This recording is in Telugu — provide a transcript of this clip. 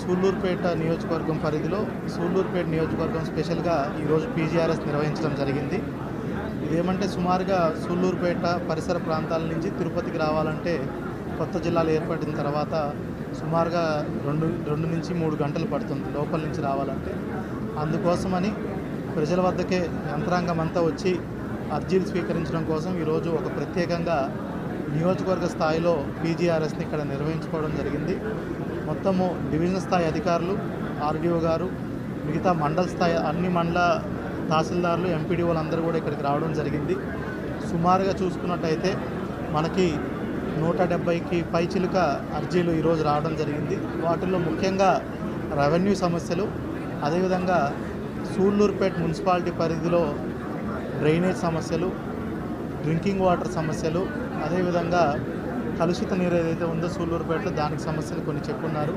సూళ్ళూరుపేట నియోజకవర్గం పరిధిలో సూళ్ళూరుపేట నియోజకవర్గం స్పెషల్గా ఈరోజు పీజీఆర్ఎస్ నిర్వహించడం జరిగింది. ఇదేమంటే సుమారుగా సూళ్ళూరుపేట పరిసర ప్రాంతాల నుంచి తిరుపతికి రావాలంటే కొత్త జిల్లాలు ఏర్పడిన తర్వాత సుమారుగా 2 నుంచి 3 గంటలు పడుతుంది లోపల నుంచి రావాలంటే. అందుకోసమని ప్రజల వద్దకే యంత్రాంగం అంతా వచ్చి అర్జీలు స్వీకరించడం కోసం ఈరోజు ఒక ప్రత్యేకంగా నియోజకవర్గ స్థాయిలో పీజీఆర్ఎస్ని ఇక్కడ నిర్వహించుకోవడం జరిగింది. మొత్తము డివిజన్ స్థాయి అధికారులు, ఆర్డీఓ గారు, మిగతా మండల స్థాయి అన్ని మండల తహసీల్దార్లు, ఎంపీడీఓలు అందరూ కూడా ఇక్కడికి రావడం జరిగింది. సుమారుగా చూసుకున్నట్టయితే మనకి 170కి పైచిలుక అర్జీలు ఈరోజు రావడం జరిగింది. వాటిల్లో ముఖ్యంగా రెవెన్యూ సమస్యలు, అదేవిధంగా సూళ్ళూరుపేట మున్సిపాలిటీ పరిధిలో డ్రైనేజ్ సమస్యలు, డ్రింకింగ్ వాటర్ సమస్యలు, అదేవిధంగా కలుషిత నీరు ఏదైతే ఉందో సూళ్ళూరుపేటలో దానికి సమస్యలు కొన్ని చెప్పున్నారు.